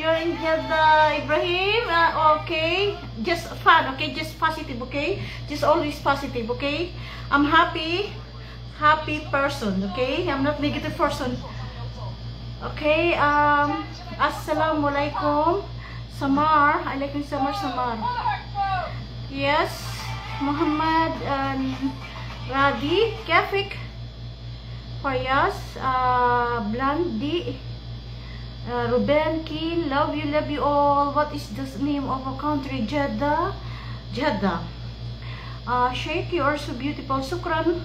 You're in Jeddah, Ibrahim. Okay, just fun. Okay, just positive. Okay, just always positive. Okay, I'm happy person. Okay, I'm not negative person. Okay. Assalamualaikum. Samar. I like Samar. Yes. Muhammad Radi. Kafik. Fayaz. Blandi. Ruben, Keen, love you all. What is the name of a country? Jeddah. Sheikh, you are so beautiful. Sukran.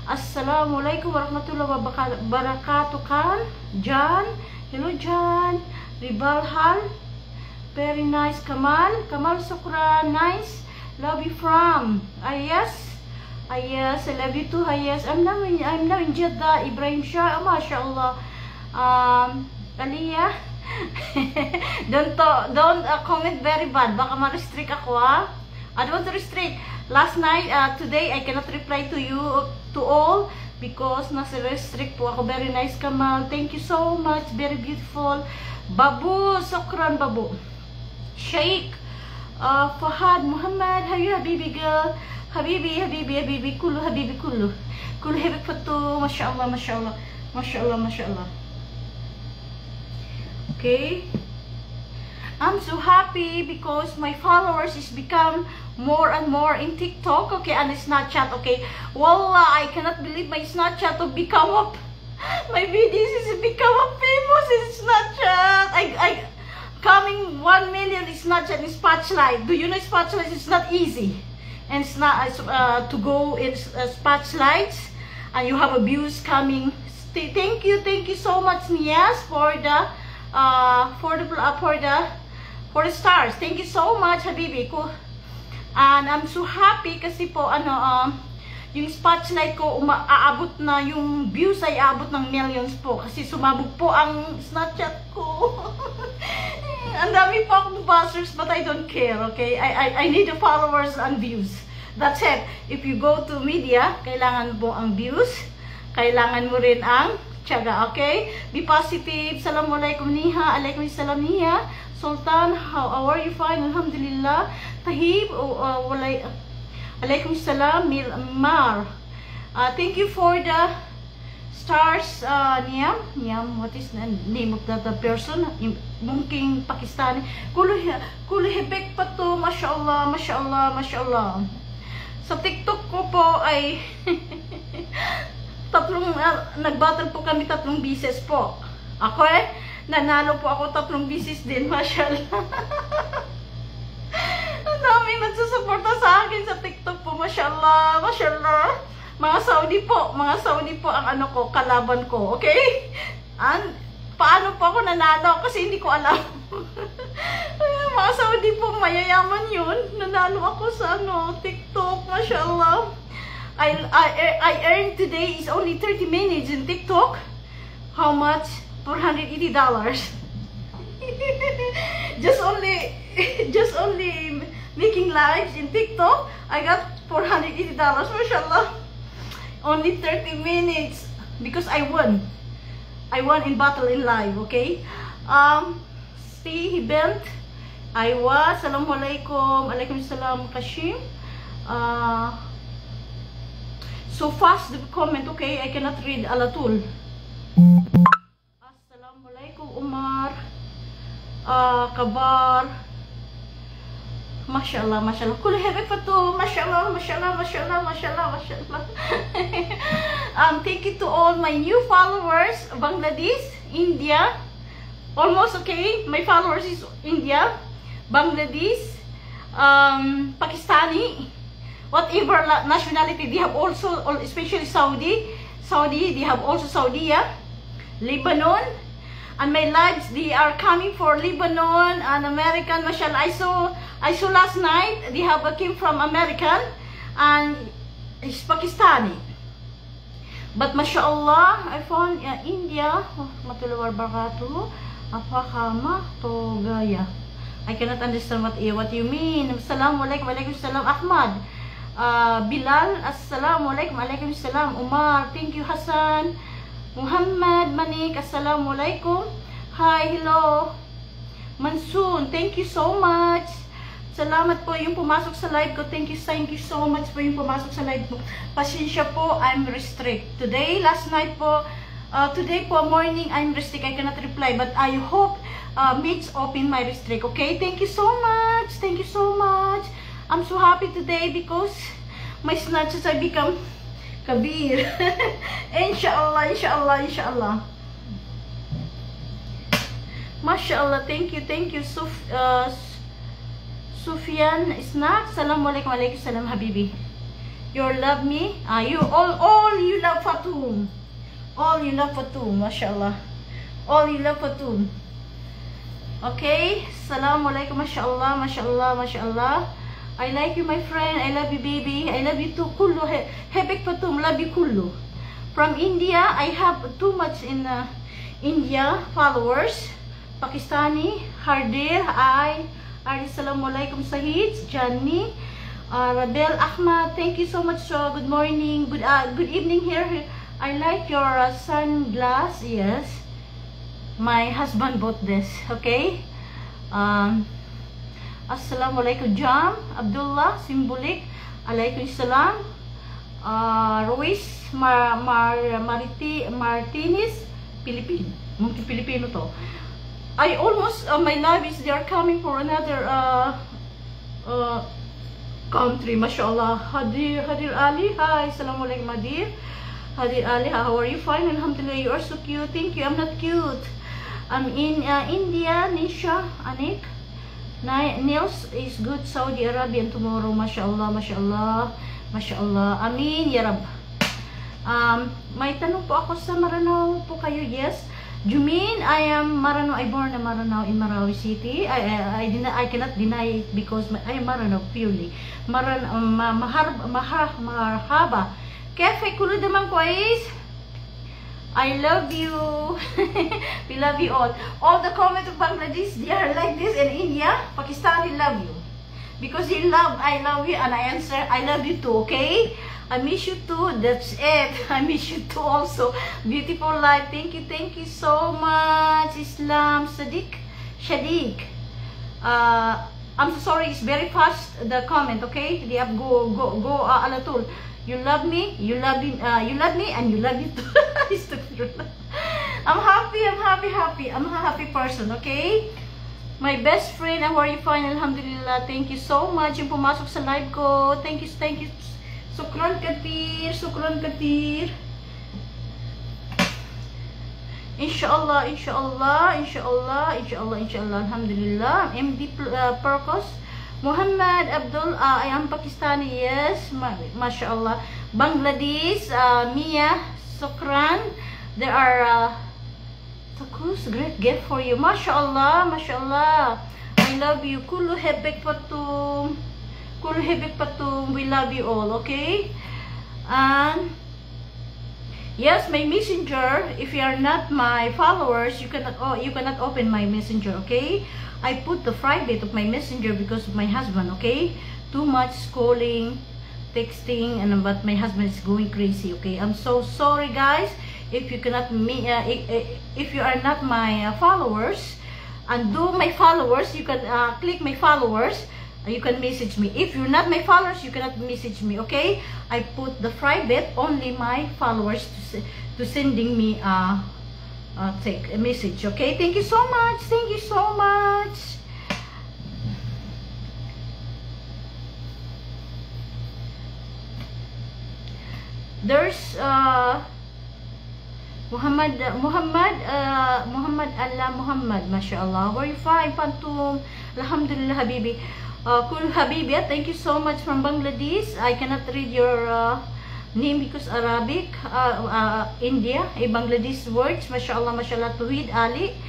Assalamualaikum warahmatullahi wabarakatuh. Kan? Jan, hello Jan. Ribal Hal, very nice. Kamal, sukran, nice. Love you from Ayas. I love you too. Ayas. I'm now in Jeddah. Ibrahim Shah, mashallah. Aliyah. don't comment very bad, baka ma-restrict ako. I don't want to restrict. Last night, today I cannot reply to you to all because nasa restrict po ako. Very nice, Kamal, thank you so much, very beautiful. Babu, sukran Babu. Sheikh, Fahad Muhammad, how you habibi girl? Habibi kullu habib fatu, mashallah. Okay, I'm so happy because my followers is become more and more in TikTok, okay, and Snapchat, okay. Wallah, I cannot believe my Snapchat to become up. My videos is become up famous in Snapchat. I coming 1 million is Snapchat in Spotlight. Do you know Spotlight is not easy, and it's not to go in Spotlights, and you have views coming. Thank you so much, Nias, for the stars. Thank you so much, Habibi ko. And I'm so happy kasi po yung Spotlight ko aabot na, yung views ay aabot ng millions po kasi sumabog po ang Snapchat ko. Ang dami po akong buzzers, but I don't care, okay? I need the followers and views. That's it. If you go to media, kailangan po ang views, kailangan mo rin ang tiyaga, okay? Be positive. Assalamualaikum Niha. Alaikum salam Niha. Sultan, how are you? Fine, alhamdulillah. Tahib, alaikum salam Mar. Thank you for the stars. Niam, what is the name of the person? Mungkin Pakistani. Kulihibek pa to, mashallah. Sa TikTok ko po ay nag-battle po kami 3 bisis po. Ako nanalo po ako 3 bisis din, mashallah. Ang daming nagsusuporta sa akin sa TikTok po, mashallah. Mga Saudi po ang kalaban ko, okay? Paano po ako nanalo? Kasi hindi ko alam. Mga Saudi po, mayayaman yun. Nanalo ako sa TikTok, mashallah. I earned today is only 30 minutes in TikTok. How much? $480. just only making lives in TikTok, I got $480, mashallah. Only 30 minutes because I won in battle in live, okay? See, he bent. Assalamualaikum. Alaikum salam Kashim. So fast the comment, okay? I cannot read alatul. Assalamualaikum Umar. Kabar. Mashallah. Kul hebek fatu. Mashallah. Thank you to all my new followers. Bangladesh, India. Almost okay. My followers is India, Bangladesh, Pakistani. Whatever nationality, they have also, especially Saudi, they have also Saudi, Lebanon, and my lives, they are coming for Lebanon and American, mashallah. I saw last night, they have came from American, and it's Pakistani. But mashallah, I found India, matulawar barakatuh, apakama togaya. I cannot understand what you mean. Assalamualaikum, walaikum salam, Ahmad. Bilal, assalamualaikum, alaikum salam. Umar, thank you. Hassan, Muhammad, Manik, assalamualaikum. Hi, hello. Mansoon, thank you so much. Salamat po yung pumasok sa live ko. Thank you so much po yung pumasok sa live ko. Pasensya po, I'm restrict. Today, last night po, today po morning, I'm restrict. I cannot reply, but I hope Mitch open my restrict. Okay, thank you so much. Thank you so much. I'm so happy today because my snatches I become kabir. Inshallah, inshallah, inshallah. Mashallah, thank you, Sufyan Snack. Assalamualaikum, waalaikumsalam, Habibi. You love me? You all you love Fatum. All you love Fatum, mashallah. All you love Fatum. Okay, assalamualaikum, mashallah, mashallah, mashallah. I like you, my friend. I love you, baby. I love you too. Kullu hebek Fatum, love you kullu. From India, I have too much in India followers. Pakistani, Hardir, Assalamualaikum, Sahid, Johnny, Rabel, Ahmad, thank you so much. Good morning, good evening here. I like your sunglass. Yes, my husband bought this. Okay. Assalamualaikum, Jam, Abdullah, Simbolik, alaikum salam, Ruiz, Martinez, Pilipino. Mungkin Pilipino to. I almost, my lives, they are coming for another country, mashallah. Hadir Ali, hi, assalamualaikum, Hadir. Hadir Ali, how are you? Fine, alhamdulillah, you are so cute. Thank you, I'm not cute. I'm in India, Nisha, Anik. Nils is good, Saudi Arabia tomorrow, mashallah, mashallah, mashallah. Amin, ya Rab. May tanong po ako sa Maranao po kayo, yes. Jumin, I am Maranao. I born in Maranao in Marawi City. I cannot deny it because I am Maranao purely. Marhaba. Kefe kulo naman guys. I love you. We love you all. All the comments of Bangladesh, they are like this. In India, Pakistani love you because you love. I love you, and I answer. I love you too. Okay. I miss you too. That's it. I miss you too also. Beautiful life. Thank you so much. Islam Shadiq. I'm so sorry. It's very fast the comment. Okay. They have go alatul. You love me. You love me. You love me, and you love me too. I'm happy. I'm a happy person. Okay. My best friend. How are you? Fine. Alhamdulillah. Thank you so much. Yung pumasok sa live ko. Thank you. Sukron katir. Inshallah. Alhamdulillah. MD Purpose. Muhammad Abdul, I am Pakistani, yes. Mashallah. Bangladesh, Mia, Sukran. There are takus, great gift for you. Mashallah. I love you. Kullu hebek Fatum. We love you all, okay? And yes, my messenger, if you are not my followers, you cannot open my messenger, okay? I put the private of my messenger because of my husband, okay? Too much calling, texting, and but my husband is going crazy, okay? I'm so sorry, guys. If you cannot if you are not my followers, and do my followers, you can click my followers. You can message me. If you're not my followers, you cannot message me, okay? I put the private, only my followers to sending me take a message, okay? Thank you so much. There's Muhammad Allah Muhammad, mashallah. Where you find Pantum? Alhamdulillah, Habibi. Kul Habibi, thank you so much from Bangladesh. I cannot read your name because Arabic. India, Bangladesh words. Mashallah, Tuhid Ali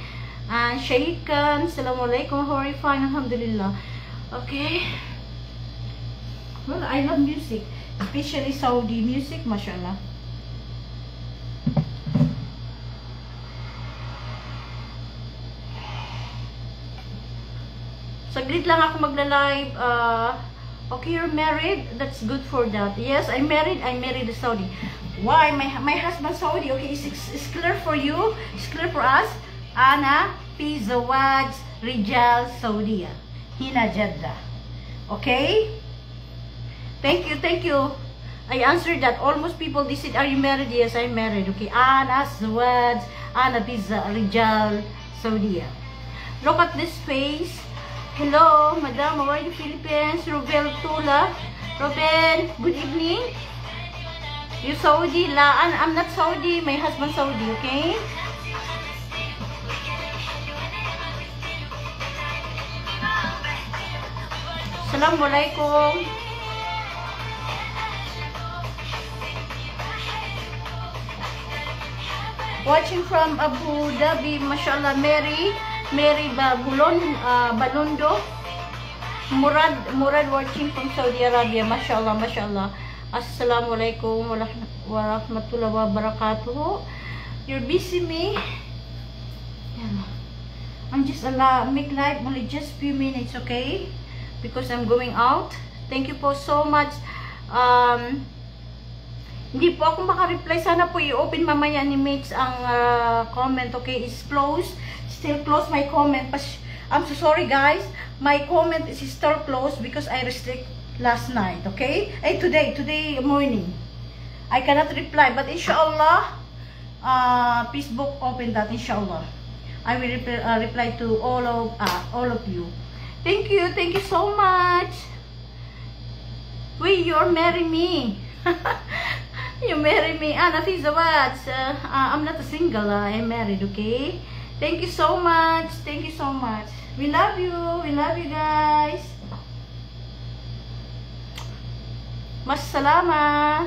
and Shaikan. Assalamualaikum. How are you? Fine, alhamdulillah. Okay. Well, I love music, especially Saudi music. Mashallah. Saglit lang ako magla-live. Okay, you're married? That's good for that. Yes, I'm married in Saudi. Why? My husband Saudi. Okay, it's clear for you. It's clear for us. Ana في زواج رجال سعودية هنا جدة. Okay? Thank you, thank you. I answered that. Almost people, they said, are you married? Yes, I'm married. Okay. Ana زواج أنا في رجال سعودية. Look at this face. Hello, Madam. How are you, Philippines? Robel Tula. Robel, good evening. You Saudi? La, I'm not Saudi. My husband Saudi, okay? Assalamualaikum. Watching from Abu Dhabi, mashallah. Mary Balondo. Murad watching from Saudi Arabia, mashallah, mashallah. Assalamualaikum warahmatullahi wabarakatuh. You're busy me. I'm just make live only just few minutes, okay? Because I'm going out. Thank you po so much. Hindi po ako maka-reply. Sana po i-open mamaya ni Mates ang comment, okay? It's closed. Still close my comment. I'm so sorry, guys. My comment is still closed because I restrict last night, okay? Today morning. I cannot reply, but inshallah, Facebook open that, inshallah. I will reply to all of you. Thank you so much. Wait, you're marrying me. You marry me. Ana fi zawaj. I'm not a single. I'm married, okay? Thank you so much. Thank you so much. We love you. We love you guys. Mas salama.